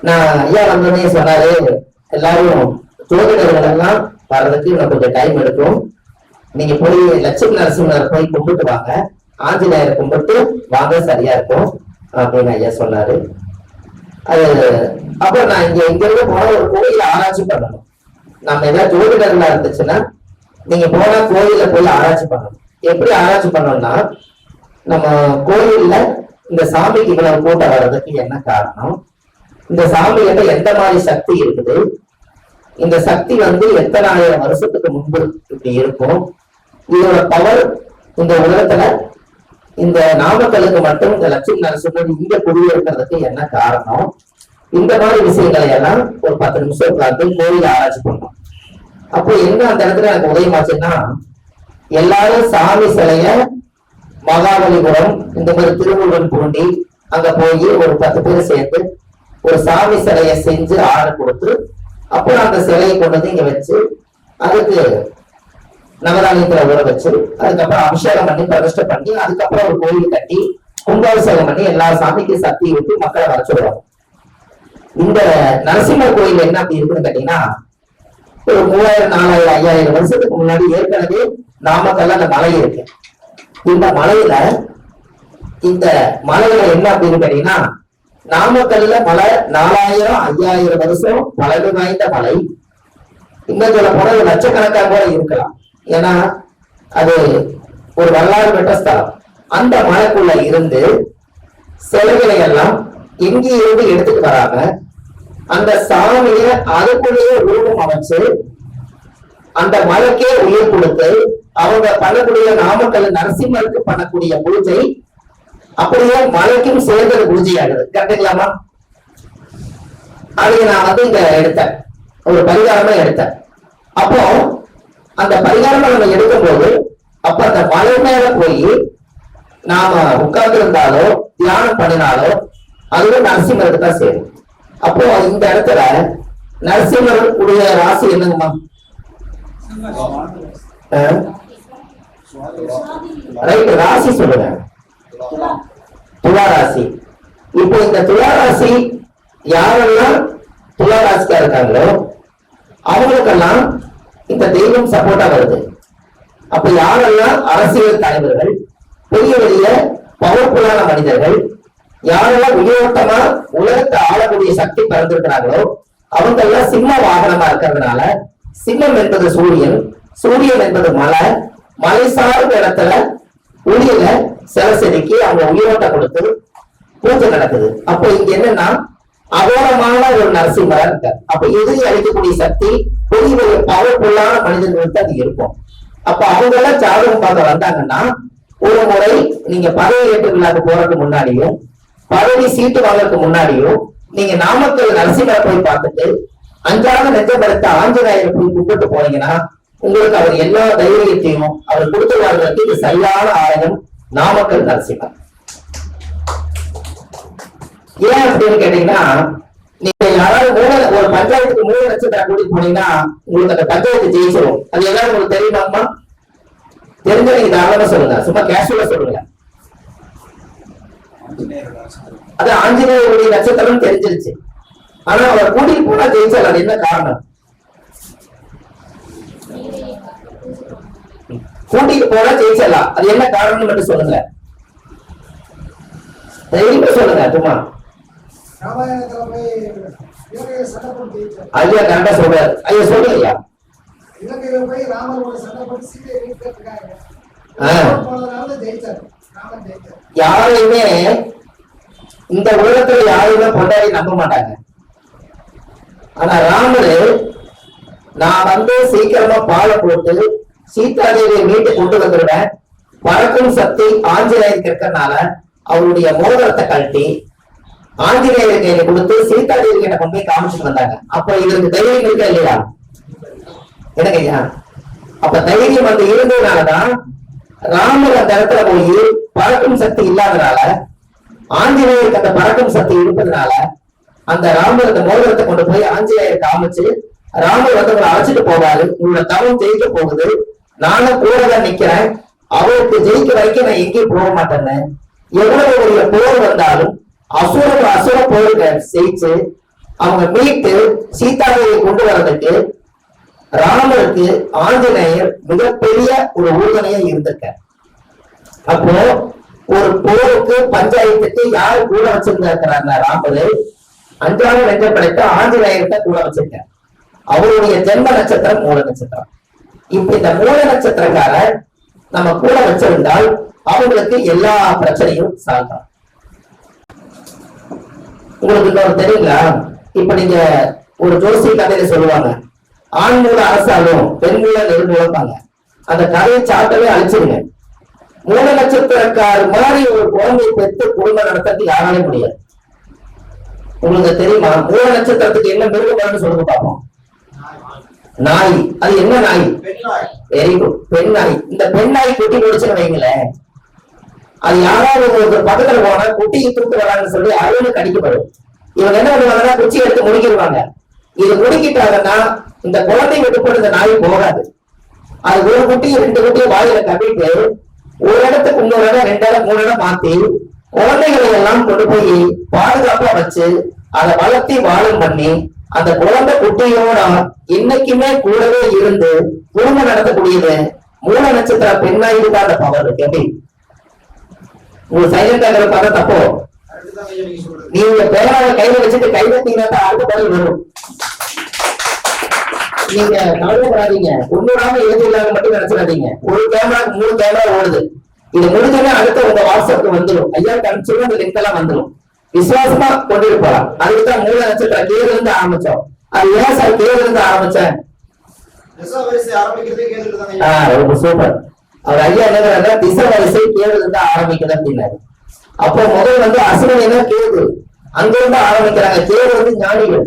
நான் ஐயா வந்தோடனே சொன்னாரு, எல்லாரும் ஜோதிடர்கள் எல்லாம் வர்றதுக்கு இன்னும் கொஞ்சம் டைம் எடுக்கும், நீங்க போய் லட்சுமி நரசிம்மர் போய் கும்பிட்டு வாங்க, ஆஞ்சநேயர் கும்பிட்டு வாங்க, சரியா இருக்கும் அப்படின்னு ஐயா சொன்னாரு. அது அப்ப நான் இங்க இருந்து போன ஒரு கோயில ஆராய்ச்சி பண்ணணும். நம்ம ஏதாவது ஜோதிடர்களா இருந்துச்சுன்னா நீங்க போனா கோயில போய் ஆராய்ச்சி பண்ணணும். எப்படி ஆராய்ச்சி பண்ணோம்னா, நம்ம கோயில்ல இந்த சாமிக்கு இவ்வளவு கூட்டம் வர்றதுக்கு என்ன காரணம், இந்த சாமிகிட்ட எந்த மாதிரி சக்தி இருக்குது, இந்த சக்தி எத்தனை ஆயிரம் வருஷத்துக்கு முன்பு இப்படி இருக்கும், இதோட பவர் இந்த உலகத்துல இந்த நாமக்கலுக்கு மட்டும் இந்த லட்சுமி நரசிம்மர் இங்க குடியிருக்கிறதுக்கு என்ன காரணம், இந்த மாதிரி விஷயங்களை எல்லாம் ஒரு 10 நிமிஷம் உட்கார்ந்து கோயில ஆராய்ச்சி பண்ணோம். அப்போ என்ன அந்த இடத்துல எனக்கு உதயமாச்சுன்னா, எல்லாரும் சாமி சிலைய மகாபலிபுரம் இந்த மாதிரி திருமுருகன் பூண்டி அங்க போய் ஒரு 10 பேர் சேர்ந்து ஒரு சாமி சிலையை செஞ்சு ஆர்டர் கொடுத்து, அப்புறம் அந்த சிலையை கொண்டு இங்க வச்சு அதுக்கு நவதானியத்துல ஊற வச்சு அதுக்கப்புறம் அபிஷேகம் பண்ணி பிரதிஷ்டை பண்ணி அதுக்கப்புறம் ஒரு கோயில் கட்டி கும்பாபிஷேகம் பண்ணி எல்லா சாமிக்கு சக்தி விட்டு மக்களை வர சொல்லுவாங்க. இந்த நரசிம்மர் கோயில் என்ன அப்படி இருக்குன்னு கேட்டீங்கன்னா, ஒரு 3000, 4000, 5000 வருஷத்துக்கு முன்னாடி ஏற்கனவே நாமக்கல்ல அந்த மலை இருக்கு. இந்த மலையில என்ன அப்படின்னு கேட்டீங்கன்னா, நாமக்கல்ல மலை 4000, 5000 வருஷம் பழமை வாய்ந்த மலை. இன்னும் சொல்ல போனா ஒரு லட்சக்கணக்காக கூட இருக்கலாம். ஏன்னா அது ஒரு வரலாறு பெற்ற ஸ்தலம். அந்த மலைக்குள்ள இருந்து சிலைகளை எல்லாம் எங்கிருந்து எடுத்துட்டு வராங்க, அந்த சாமிய அதுக்குள்ளேயே உருவம் அமைச்சு அந்த மலைக்கே உயிர் கொடுத்து அவங்க பண்ணக்கூடிய நாமக்கல் நரசிம்மருக்கு பண்ணக்கூடிய பூஜை அப்படியே மலைக்கும் சேர்ந்தது பூஜை ஆகுது. கரெக்டுங்களாமா? அதை நான் இங்க எடுத்தேன், ஒரு பரிகாரமா எடுத்தேன். அப்போ அந்த பரிகாரமா நம்ம எடுக்கும் போது அப்ப அந்த மலை மேல போய் நாம உட்கார்ந்து இருந்தாலோ தியானம் பண்ணினாலோ அதுவும் நரசிம்மருக்கு தான் சேரும். அப்போ இந்த இடத்துல நரசிம்மர் உடைய ராசி என்னங்கம்மா? ரைட், ராசி சொல்லுங்க. துலா ராசி. இப்போ இந்த துலா ராசி யாரெல்லாம் துலா ராசிக்கா இருக்காங்களோ அவங்களுக்கெல்லாம் இந்த தெய்வம் சப்போர்ட்டா வருது. அப்ப யாரெல்லாம் அரசியல் தலைவர்கள், பெரிய பெரிய பவர்ஃபுல்லான மனிதர்கள், யாரெல்லாம் உயிரோட்டமா உலகத்தை ஆளக்கூடிய சக்தி பிறந்திருக்கிறாங்களோ அவங்க எல்லாம் சிம்ம வாகனமா இருக்கிறதுனால, சிம்மம் என்பது சூரியன், சூரியன் என்பது மலை, மலை சார்ந்த இடத்துல ஒளியில சில செதுக்கி அவங்க உயிரோட்டம் கொடுத்து பூஜை நடக்குது. அப்போ இங்க என்னன்னா அகோரமான ஒரு நரசிம்மரா இருக்கார். அப்ப எதிரி அளிக்கக்கூடிய சக்தி பெரிய பெரிய பவர்ஃபுல்லான மனிதர்களுக்கு அது இருக்கும். அப்ப அவங்க எல்லாம் ஜாதகம் பார்க்க வந்தாங்கன்னா, ஒரு முறை நீங்க பதவி ஏற்று விழாக்கு போறதுக்கு முன்னாடியும் பதவி சீட்டு வாங்கறதுக்கு முன்னாடியும் நீங்க நாமக்கல் நரசிம்மரை போய் பார்த்துட்டு அஞ்சாத நெஞ்சப்படுத்த ஆஞ்சநேயரை போய் கும்பிட்டு போனீங்கன்னா உங்களுக்கு அவர் எல்லா தைரியத்தையும் அவர் கொடுத்து வாழ்றதுக்கு இது சரியான ஆலயம் நாமக்கல் நரசிம்மர். ஏன் அப்படின்னு கேட்டீங்கன்னா, நீங்க யாராவது ஒரு பஞ்சாயத்துக்கு 3 லட்சம் கூட்டிட்டு போனீங்கன்னா உங்களுக்கு அந்த பஞ்சாயத்து ஜெயிச்சிடும். அது எல்லாரும் உங்களுக்கு தெரியுமாமா? தெரிஞ்ச நீங்க தாராளமா சொல்லுங்க, சும்மா கேஷுவலா சொல்லுங்க. அது ஆஞ்சநேயருடைய நட்சத்திரம் தெரிஞ்சிருச்சு. ஆனா அவர் கூட்டிட்டு போனா ஜெயிச்சால் அது என்ன காரணம்? கூட்டிட்டு போனா ஜெயிச்சிடலாம், அது என்ன காரணம் மட்டும் சொல்லுங்க, தைரியமா சொல்லுங்க. சும்மா ஐயா கரெக்டா சொல்றாரு. ஐயா சொல்லுங்க ஐயா. யாரையுமே இந்த உலகத்துல யாரையுமே கொண்டாடி நம்ப மாட்டாங்க. ஆனா ராமரு நான் சீக்கிரமா பாலை போட்டு சீதாதேவியை மீட்டு கொண்டு வந்துடுவேன், பறக்கும் சக்தி ஆஞ்சநேயருக்கு இருக்கிறதுனால அவருடைய மோதிரத்தை கழட்டி ஆஞ்சநேயர் கையில கொடுத்து சீதாதேவி கிட்ட கொண்டு போய் காமிச்சுட்டு வந்தாங்க. அப்ப இதற்கு தைரியம் இருக்கா இல்லையா? எனக்கு ஐயா அப்ப தைரியம் இருந்ததுனாலதான் ராமர் அந்த இடத்துல போய் பறக்கும் சக்தி இல்லாதனால, ஆஞ்சநேயருக்கு அந்த பறக்கும் சக்தி இருப்பதனால அந்த ராமர் அந்த மோதிரத்தை கொண்டு போய் ஆஞ்சநேயர் காமிச்சு ராமர் உங்களை அழைச்சிட்டு போவாரு, உங்களோட தவம் ஜெயிக்க போகுது, நானும் கூட தான் நிக்கிறேன், அவருக்கு ஜெயிக்க வரைக்கும் நான் எங்கேயும் போக மாட்டேன்னு எவ்வளவு பெரிய போர் வந்தாலும் அசுர போர் ஜெயிச்சு அவங்க மீட்டு சீதாதேவியை கொண்டு வர்றதுக்கு ராமருக்கு ஆஞ்சநேயர் மிகப்பெரிய ஒரு உறுதுணையா இருந்திருக்க. அப்போ ஒரு போருக்கு பஞ்சாயத்துக்கு யாரு கூட வச்சிருந்திருக்கிறாங்க? ராமரு 5ஆவது வென்ற படைத்த ஆஞ்சநேயர்கிட்ட கூட வச்சிருக்க. அவருடைய ஜென்ம நட்சத்திரம் மூல நட்சத்திரம். இப்ப இந்த மூல நட்சத்திரக்கார நம்ம கூட வச்சிருந்தால் அவங்களுக்கு எல்லா பிரச்சனையும் சால்வ். உங்களுக்கு இன்னொரு தெரியுங்களா? இப்ப நீங்க ஒரு ஜோசிய கதையில சொல்லுவாங்க, ஆண் மூல அரசாலும் பெண் மூல நெருங்குவாங்க. அந்த கதையை சாட்டவே அழிச்சிருங்க. மூல நட்சத்திரக்கார மாதிரி ஒரு குழந்தையை பெற்று குடும்பம் நடத்துறது யாராலே முடியாது. உங்களுக்கு தெரியுமா? மூல நட்சத்திரத்துக்கு என்ன மிருகம் சொல்லுங்க பார்ப்போம். நாய். அது என்ன நாய்? வெரி குட், பெண் நாய். இந்த பெண் நாய் குட்டி முடிச்சுன்னு வைங்களேன், அது யாராவது ஒரு பக்கத்துல போனா குட்டியை தூக்கு வராங்கன்னு சொல்லி அருள் கடிக்கப்படும். இவங்க என்ன பண்ணுவாங்கன்னா குச்சி எடுத்து முடிக்கிடுவாங்க. இது முடிக்கிட்டாங்கன்னா இந்த குழந்தை விட்டுப்பட்டு இந்த நாய் போகாது. அது ஒரு குட்டியை 2 குட்டியை வாயில கட்டிட்டு ஒரு இடத்துக்கு இன்னொரு இடம் 2 இடம் 3 இடம் மாத்தி குழந்தைகளை எல்லாம் கொண்டு போய் பாதுகாப்பா வச்சு அதை வளர்த்தி வாழும் பண்ணி அந்த குழந்தை குட்டியோட இன்னைக்குமே கூடவே இருந்து குடும்பம் நடத்தக்கூடியது மூல நட்சத்திர பெண்ணாயிருக்கு. அந்த பவர் இருக்கு. எப்படி உங்களுக்கு சைலண்டா பார்த்தா தப்போ? நீங்க பேராவை கையில வச்சுட்டு கை தட்டீங்கன்னா அடுத்த பதில் வரும். நீங்க கவலைப்படாதீங்க, ஒண்ணுடாம எழுதி இல்லாத மட்டும் நினைச்சிடாதீங்க. ஒரு கேமராக்கு 3 கேமரா ஓடுது. இது முடிஞ்சோடனே அடுத்த உங்க வாட்ஸ்அப்க்கு வந்துடும். ஐயா கணிச்சு அந்த லிங்க் எல்லாம் வந்துடும். விசுவாசமா கொண்டு போலாம். அதுக்குதான் மூல நட்சத்திரம் கேதுல இருந்து ஆரம்பிச்சோம். அது ஏன் சார் கேதுல இருந்து ஆரம்பிச்சேன்? ரொம்ப சூப்பர். அவர் ஐயா என்ன திசை வரிசை கேதுல இருந்து ஆரம்பிக்குது அப்படின்னாரு. அப்போ முதல் அசுரனா கேது, அங்கிருந்து ஆரம்பிக்கிறாங்க. கேது ஞானிகள்.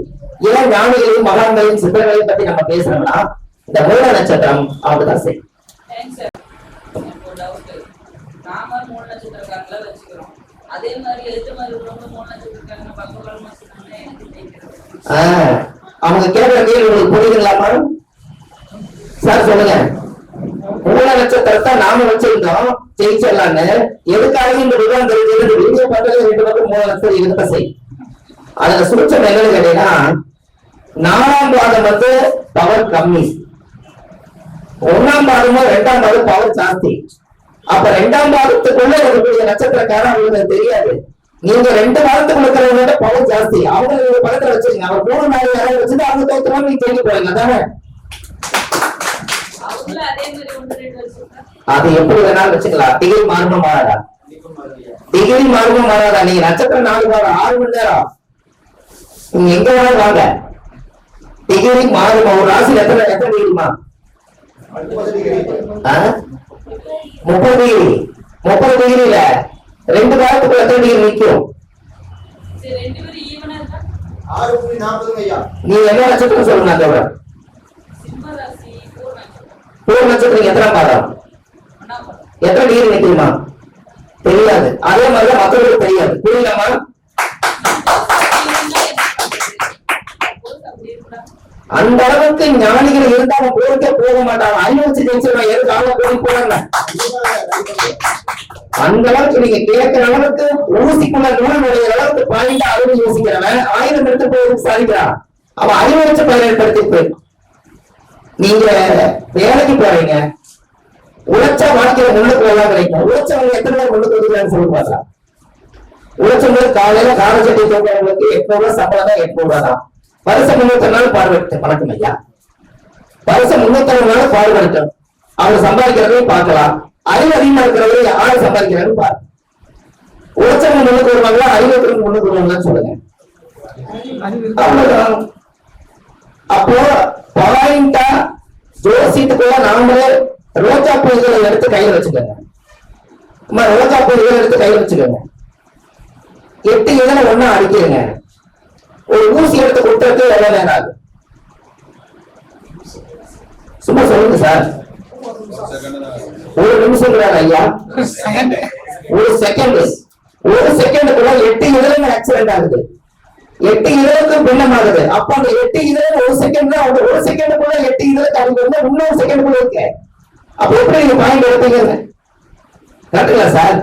ஏன் ஞானிகளையும் மகான்களையும் சித்தர்களையும் பத்தி நம்ம பேசுறோம்னா இந்த மூல நட்சத்திரம் அப்படிதான் செய்யும். அவங்க கேட்கிற கேள்வி உங்களுக்கு புரியுதுங்களாமா சார்? சொல்லுங்க. மூல நட்சத்திரத்தை நாம வச்சிருந்தோம் ஜெயிச்சிடலான்னு. எதுக்காக இந்த விவரம் தெரிஞ்சது? வீடியோ பண்றது 2 பக்கம் மூல நட்சத்திரம் இருக்க செய்யும். அதுல சுருச்சம் என்னன்னு கேட்டீங்கன்னா, 4ஆம் பாதம் பவர் கம்மி, 1ஆம் பாதமும் 2ஆம் பாதம் பவர் ஜாஸ்தி. அப்ப 2ஆம் பாதத்துக்குள்ள இருக்கக்கூடிய நட்சத்திரக்காரன் அவங்களுக்கு தெரியாது. நீங்க 2 பாதத்துக்குள்ள இருக்கிறவங்க பவர் ஜாஸ்தி. அவங்க ஒரு படத்துல வச்சிருங்க. அவர் 3 4 யாராவது வச்சுட்டு அவங்க தோத்துறாங்க, நீங்க தேடி போறீங்க. அதானே? அது எப்படி வேணாலும் வச்சுக்கலாம். டிகிரி மாறுமா மாறாதா? டிகிரி மாறுமா மாறாதா? நீங்க நட்சத்திரம் 4 வாரம் 6 மணி நேரம் நீங்க எங்க வேணாலும் வாங்க, டிகிரி மாறுமா? ஒரு ராசியில் எத்தனை டிகிரிமா? 30 டிகிரி. 30 டிகிரியில 2 வாரத்துக்குள்ள எத்தனை டிகிரி நிற்கும்? நீ என்ன நட்சத்திரம் சொல்லுங்க. அதோட பூர்வ நட்சத்திரம் எத்தனை பாதம், எத்தனை டிகிரி நிற்குமா? தெரியாது. அதே மாதிரிதான் மற்றவர்களுக்கு தெரியாது. புரியலாமா? அந்த அளவுக்கு ஞானிகள் இருந்தாலும் போருக்கே போக மாட்டாங்க. அறிவு வச்சு ஜெயிச்சிருவாங்க. எதுக்கு அவங்க போய் போறாங்க? அந்த அளவுக்கு நீங்க கேட்கிற அளவுக்கு ஊசிக்குள்ள நூல் நுழைகிற அளவுக்கு பாயிண்ட் அறிவு யோசிக்கிறவன் 1000 எடுத்து போய் சாதிக்கிறான். அவன் அறிவு வச்சு பயன்படுத்தி போயிருக்கான். நீங்க வேலைக்கு போறீங்க, உழைச்சா வாழ்க்கையில முன்னுக்கு எல்லாம் கிடைக்கும். உழைச்சவங்க எத்தனை பேர் முன்னுக்கு வந்துக்கிறான்னு சொல்லி பார்க்கலாம். உழைச்சவங்களுக்கு காலையில காலச்சட்டை தோன்றவங்களுக்கு 800 ரூபாய் சம்பளம் தான். 800 தான். வருஷம் 300 நாள் பாடுபடுத்த பழக்கம் ஐயா. வருஷம் 300 நாள் பாடுபடுத்தணும். அவங்க சம்பாதிக்கிறதையும் பார்க்கலாம். அறிவு அதிகமா இருக்கிறவங்க யாரு சம்பாதிக்கிறான்னு பாரு. உழைச்சவங்க முன்னுக்கு வருவாங்களா, அறிவுக்கு முன்னுக்கு வருவாங்களான்னு சொல்லுங்க. அவ்வளவுதான். அப்போ பாயிண்டா ஜோசியத்துக்குள்ள நாமளே ரோஜா பூக்களை எடுத்து கையில வச்சுக்கோங்க. ரோஜா பூக்களை எடுத்து கையில வச்சுக்கோங்க. 8 இதழை ஒண்ணா அடிக்கிறீங்க. ஒரு ஊசி எடுத்து கொடுத்தது எவ்வளவு நேரம் ஆகும்? சும்மா சொல்லுங்க சார். 1 நிமிஷம் ஐயா. 1 செகண்டுக்குள்ள 8 இதழ்கள் ஆக்சிடென்ட் ஆகுது. 8 இதழுக்கும் பின்னமாகுது. அப்ப அந்த 8 இதழ் 1 செகண்ட் தான். 1 செகண்டுக்குள்ள 8 இதழ் அவங்க இன்னொரு செகண்டுக்குள்ள இருக்கு. அப்ப எப்படி நீங்க பாயிண்ட் எடுப்பீங்க? கரெக்டுங்களா சார்?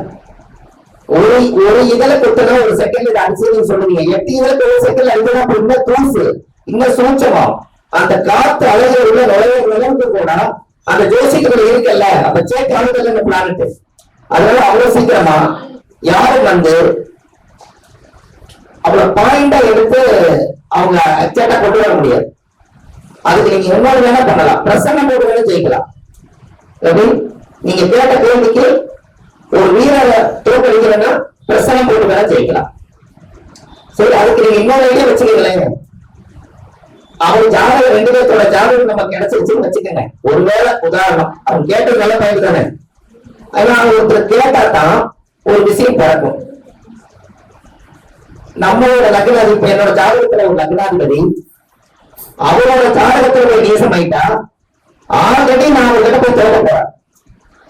ஒரு இதழ கொத்தனா ஒரு செகண்ட் அடிச்சு நீங்க சொல்லுவீங்க. 8 இதழுக்கு ஒரு செகண்ட் அடிக்கணும். அப்ப இன்னும் தூசு, இன்னும் சூட்சமா அந்த காத்து அழகு உள்ள நிலவுக்கு கூட அந்த ஜோசியத்துல இருக்குல்ல, அந்த சேக் அழுதல் பிளானட். அதனால அவ்வளவு சீக்கிரமா யாரும் வந்து அவ்வளவு பாயிண்டா எடுத்து அவங்க சேட்டா கொண்டு வர முடியாது. அதுக்கு நீங்க இன்னொரு வேணா பண்ணலாம், பிரசன்னம் போட்டு வேணா ஜெயிக்கலாம். எப்படி நீங்க கேட்ட கேள்விக்கு ஒரு வீரரை தோற்கடிக்கிறேன்னா பிரசனம் போட்டு வேணா ஜெயிக்கலாம். சரி, அதுக்கு நீங்க இன்னொரு ஐடியா வச்சுக்கீங்களேன். அவன் ஜாதகம் 2 பேர்த்தோட ஜாதகம் நம்ம கிடைச்சிருச்சுன்னு வச்சுக்கோங்க. ஒருவேளை உதாரணம் அவன் கேட்டது நல்ல பயன் தானே. அதனால ஒருத்தர் கேட்டாதான் ஒரு விஷயம் பிறக்கும். நம்மளோட லக்னாதிபதி, என்னோட ஜாதகத்துல ஒரு லக்னாதிபதி அவரோட ஜாதகத்துல ஒரு நீசம் ஆயிட்டா ஆல்ரெடி நான் அவர்கிட்ட போய் தோற்க போறேன்.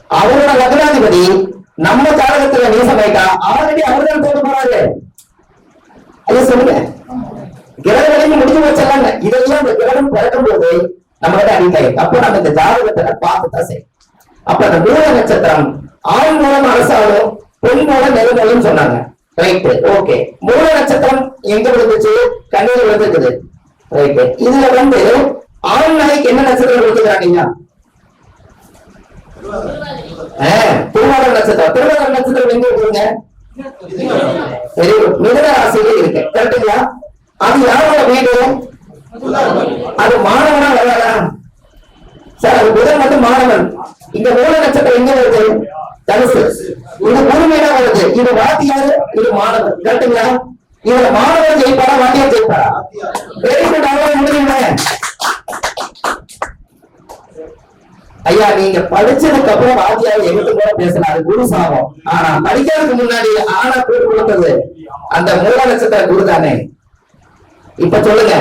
அவரோட லக்னாதிபதி நம்ம ஜாதகத்துல நீசம் ஆயிட்டா ஆல்ரெடி அவர்தான் தோற்க போறாரு. அது சொல்லுங்க, கிரகங்களையும் முடிஞ்சு வச்சலாம். இதெல்லாம் இந்த கிரகம் பிறக்கும் போது நம்ம கிட்ட அடிக்காய். அப்ப நம்ம இந்த ஜாதகத்தை பார்த்துதான் செய்யும். அப்ப அந்த மூல நட்சத்திரம் ஆண் மூலம் அரசாலும் பெண் மூலம் நெருங்கலும் சொன்னாங்க. Right, okay. மூல நட்சத்திரம் எங்க விழுந்துச்சு? கண்ணில் விழுந்துருக்குது. ரைட்டு, இதுல வந்து ஆண் நாய்க்கு என்ன நட்சத்திரம் விழுந்துக்கிறாங்க? திருவாதிரை நட்சத்திரம். திருவாதிரை நட்சத்திரம் எங்க இருக்குங்க? மிதுன ராசியில இருக்கு. கரெக்டுங்களா? அது யாரோட வீடு? அது மாணவனா வராதா சார்? அது புதன் வந்து மாணவன். இங்க மூல நட்சத்திரம் எங்க வருது? தனுசு. இது முழுமையா வருது. இது வாத்தியாரு, இது மாணவன். கரெக்டுங்களா? இதுல மாணவன் ஜெயிப்பாரா, வாத்தியார் ஜெயிப்பாரா? Very good. அவ்வளவு முடியுங்க ஐயா. நீங்க படிச்சதுக்கு அப்புறம் வாத்தியார் எங்கிட்ட கூட பேசலாம், அது குரு சாபம். ஆனா படிக்கிறதுக்கு முன்னாடி ஆனா பேர் கொடுத்தது அந்த மூல நட்சத்திர குரு தானே. இப்ப சொல்லுங்க,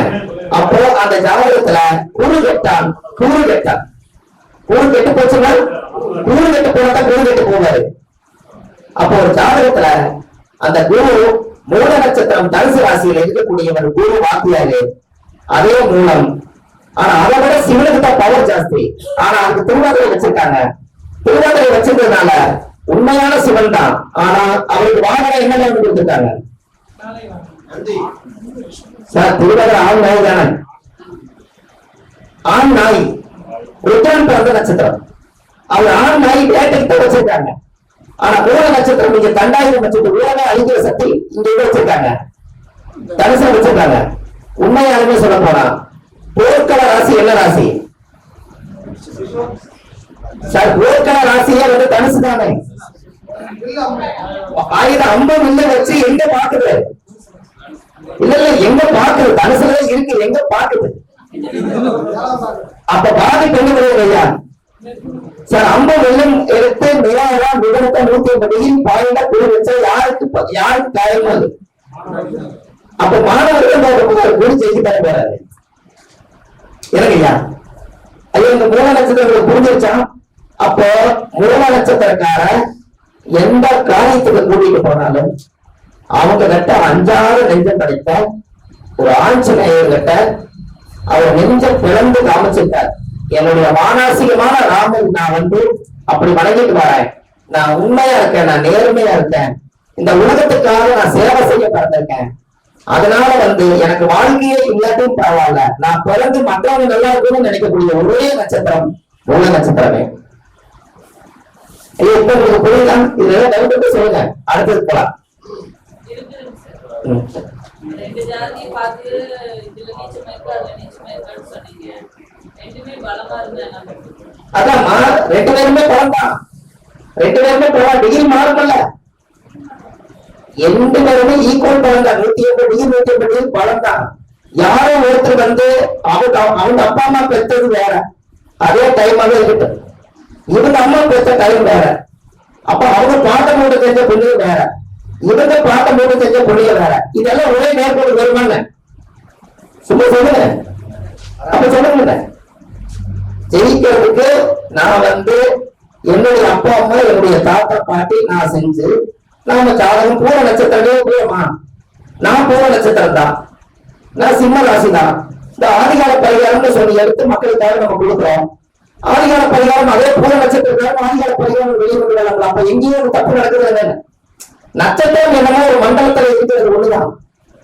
அப்போ அந்த ஜாதகத்துல குரு கெட்டான், குரு கெட்டான். குரு கெட்டு போச்சுன்னா குரு கெட்டு போனா குரு கெட்டு போவாரு. அப்போ ஒரு ஜாதகத்துல அந்த குரு மூல நட்சத்திரம் தனுசு ராசியில இருக்கக்கூடியவர் குரு வாத்தியாரு, அதே மூலம். ஆனா அதை விட சிவனுக்கு தான் பவர் ஜாஸ்தி. ஆனா அதுக்கு திருவாதிரை வச்சிருக்காங்க. திருவாதிரை வச்சிருந்ததுனால உண்மையான சிவன் தான். ஆனா அவருக்கு வாகனம் என்ன கொடுத்துருக்காங்க சார்? திருவாதிரை ஆண் நாய் தானே. ஆண் நாய் ருத்ரன் பிறந்த நட்சத்திரம். அவர் ஆண் நாய் வேட்டைக்கு வச்சிருக்காங்க. ஆனா மூல நட்சத்திரம் நீங்க தண்டாயுதம் வச்சுட்டு உலக அழிக்கிற சக்தி இங்க வச்சிருக்காங்க, தனுசை வச்சிருக்காங்க. உண்மையாலுமே சொல்ல போனா போர்க்கள ராசி என்ன ராசி சார்? போர்க்கள ராசியே வந்து தனுசு தானே. ஆயுதம் அம்பம் இல்ல வச்சு எங்க பாக்குது? இல்ல இல்ல, எங்க பாக்குது? தனுசுல இருக்கு, எங்க பாக்குது? அப்ப பாதிப்பு என்ன கிடையாது ஐயா சார்? 50 வெள்ளம் எடுத்து நிலாதான் விவரத்தை 150 பாயிண்டா குழு வச்சா யாருக்கு காயமா? அப்ப மாணவர்கள் குரு ஜெயிச்சு தர போறாரு. எனக்கு ஐயா ஐயா இந்த மூல நட்சத்திரம் புரிஞ்சிருச்சா? அப்போ மூல நட்சத்திரக்கார எந்த காரியத்துக்கு கூட்டிட்டு போனாலும் அவங்க கிட்ட 5 நெஞ்சம் கிடைத்த ஒரு ஆஞ்சநேயர் கிட்ட அவர் நெஞ்சம் பிளந்து காமிச்சிருக்கார். என்னுடைய மானசீகமான ராமன் நான் வந்து அப்படி வணங்கிட்டு வரேன். நான் உண்மையா இருக்கேன், நான் நேர்மையா இருக்கேன், இந்த உலகத்துக்காக நான் சேவை செய்ய பிறந்திருக்கேன். அதனால வந்து எனக்கு வாழ்க்கையே இல்லாட்டும் பரவாயில்ல, நான் பிறந்து மற்றவங்க நல்லா இருக்கும்னு நினைக்கக்கூடிய ஒரே நட்சத்திரம் மூல நட்சத்திரமே. இப்ப உங்களுக்கு புரியலாம்? இதுல டவுட் சொல்லுங்க, அடுத்தது போலாம். அதான்மா, 2 பேருமே பலம் தான். 2 பேருமே பலம், டிகிரி மாறுமல்ல. 2 பேருமே ஈக்குவல் பலம் தான். 180 டிகிரி 180 டிகிரி பலம் தான். யாரும் ஒருத்தர் வந்து அவங்க அப்பா அம்மா பெற்றது வேற, அதே டைமாவே இருக்கட்டும். இவங்க அம்மா பெற்ற டைம் வேற. அப்ப அவங்க பாட்டம் போட்டு செஞ்ச பொண்ணு வேற, இவங்க பாட்டம் போட்டு செஞ்ச பொண்ணுங்க வேற. இதெல்லாம் ஒரே நேர்கோடு வருமானு சும்மா சொல்லுங்க. அப்ப சொல்லுங்க, ஜெயிக்கிறதுக்கு நான் வந்து என்னுடைய அப்பா அம்மா என்னுடைய தாத்தா பாட்டி நான் செஞ்சு நாம ஜாதகம் பூர நட்சத்திரமா, நான் பூர நட்சத்திரம் தான், நான் சிம்ம ராசி தான். இந்த ஆதிகால பரிகாரம்னு சொல்லி எடுத்து மக்களுக்காக நம்ம கொடுக்குறோம். ஆதிகால பரிகாரம் அதே பூர நட்சத்திரம் ஆதிகால பரிகாரம் வெளியே கொண்டு வரலாம். அப்ப எங்கேயும் தப்பு நடக்குது என்ன? நட்சத்திரம் என்னமோ ஒரு மண்டலத்துல இருக்கிறது ஒண்ணுதான்.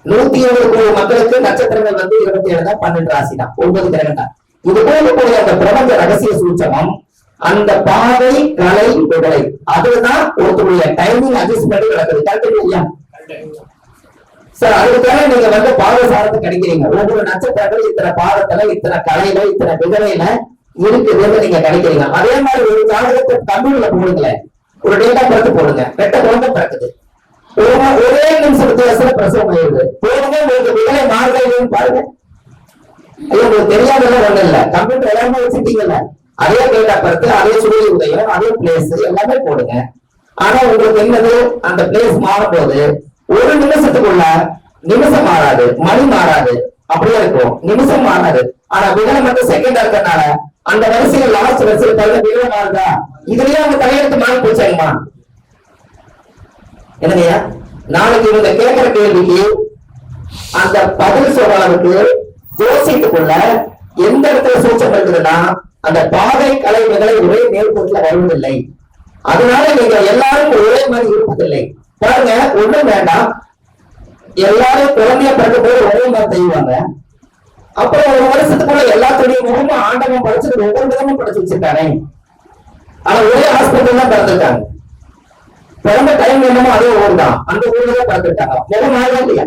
120 கோடி மக்களுக்கு நட்சத்திரங்கள் வந்து 27 தான், 12 ராசி தான், 9 கிரகம் தான். இது போகக்கூடிய அந்த பிரபஞ்ச ரகசிய சூட்சமம், அந்த பாதை கலை விடலை, அதுதான் ஒருத்தருடைய டைமிங் அட்ஜஸ்ட்மெண்ட் நடக்குது. கரெக்ட் இல்லையா சார்? அதுக்காக நீங்க வந்து பாதசாரத்தை கிடைக்கிறீங்க. ஒவ்வொரு நட்சத்திரங்கள் இத்தனை பாதத்துல, இத்தனை கலையில, இத்தனை விதவையில இருக்குதுன்னு நீங்க கிடைக்கிறீங்க. அதே மாதிரி ஒரு ஜாதகத்தை தமிழ்ல போடுங்களேன், ஒரு டேட்டா பர்த் போடுங்க, பெட்ட குழந்தை பிறக்குது, ஒரே நிமிஷம் வித்தியாசத்துல பிரசவம் ஆயிடுது. போடுங்க, உங்களுக்கு விதவை மாறுதல் பாருங்க. ஐயோ, உங்களுக்கு தெரியாதெல்லாம் ஒண்ணு இல்ல, கம்ப்யூட்டர் எல்லாமே வச்சுட்டீங்கல்ல, அதே டேட்டா பர்த், அதே சூரிய உதயம், அதே பிளேஸ் எல்லாமே போடுங்க. ஆனா உங்களுக்கு என்னது, அந்த பிளேஸ் மாறும் போது ஒரு நிமிஷத்துக்குள்ள நிமிஷம் மாறாது, மணி மாறாது, அப்படியே இருக்கும், நிமிஷம் மாறாது. ஆனா விதவை மட்டும் செகண்ட் இருக்கிறதுனால அந்த வரிசையில் லாஸ்ட் வரிசையில் தவிர விதவை மாறுதா? இதுலயே அவங்க தலையெழுத்து மாறி போச்சாங்கம்மா. என்னங்கய்யா, நாளைக்கு இவங்க கேட்கிற கேள்விக்கு அந்த பதில் சொல்றதுக்கு ஜோசியத்துக்குள்ள எந்த இடத்துல சூச்சம் இருக்குதுன்னா, அந்த பாதை கலைவுகளை ஒரே நேர்கோட்டில் வருவதில்லை. அதனால நீங்க எல்லாரும் ஒரே மாதிரி இருப்பதில்லை. பாருங்க, ஒண்ணும் வேண்டாம், எல்லாரும் குழந்தைய பிறக்கும் போது ஒரே மாதிரி செய்வாங்க. அப்புறம் ஒரு வருஷத்துக்குள்ள எல்லாத்துடைய முகமும் ஆண்டவன் படிச்சது ஒவ்வொரு விதமும் படிச்சு வச்சிருக்கானே. ஆனா ஒரே ஹாஸ்பிட்டல் தான் பிறந்திருக்காங்க, பிறந்த டைம் என்னமோ அதே ஊர் தான், அந்த ஊர்ல தான் பிறந்திருக்காங்க. முகம் ஆகவே இல்லையா?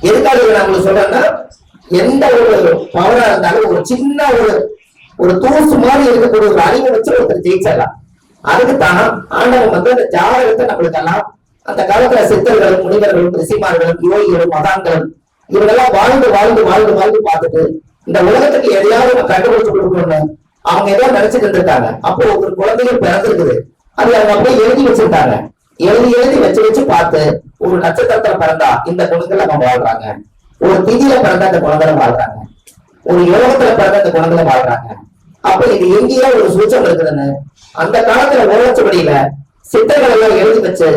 எதுக்காக நான் உங்களுக்கு சொல்றேன்னா, எந்த ஒரு பவரா இருந்தாலும் ஒரு சின்ன ஒரு தூசு மாதிரி இருக்கக்கூடிய ஒரு அறிவை வச்சு ஒருத்தர் ஜெயிச்சிடலாம். அதுக்குத்தான் ஆண்டவன் வந்து அந்த ஜாதகத்தை நம்மளுக்கெல்லாம் அந்த காலத்துல சித்தர்களும் முனிவர்களும் ரிஷிமார்களும் யோகிகளும் மகான்களும் இவங்கெல்லாம் வாழ்ந்து வாழ்ந்து வாழ்ந்து வாழ்ந்து பார்த்துட்டு இந்த உலகத்துக்கு எதையாவது கண்டுபிடிச்சு கொடுக்கணும்னு அவங்க ஏதோ நினைச்சிட்டு இருந்திருக்காங்க. அப்போ ஒரு குழந்தைகள் பிறந்திருக்குது, அது அவங்க அப்படியே எழுதி வச்சிருக்காங்க. எழுதி எழுதி வச்சு பார்த்து ஒரு நட்சத்திரத்துல பிறந்தா இந்த குணங்களை நம்ம வாழ்றாங்க, ஒரு திதியில பிறந்தா இந்த குணங்களை வாழ்றாங்க, ஒரு யோகத்துல பிறந்த இந்த குணங்களை வாழ்றாங்க. அப்ப இது எங்கேயோ ஒரு சூச்சம் இருக்குதுன்னு அந்த காலத்துல ஓலச்சுவடியில சித்தர்கள் எல்லாம் எழுதி வச்சு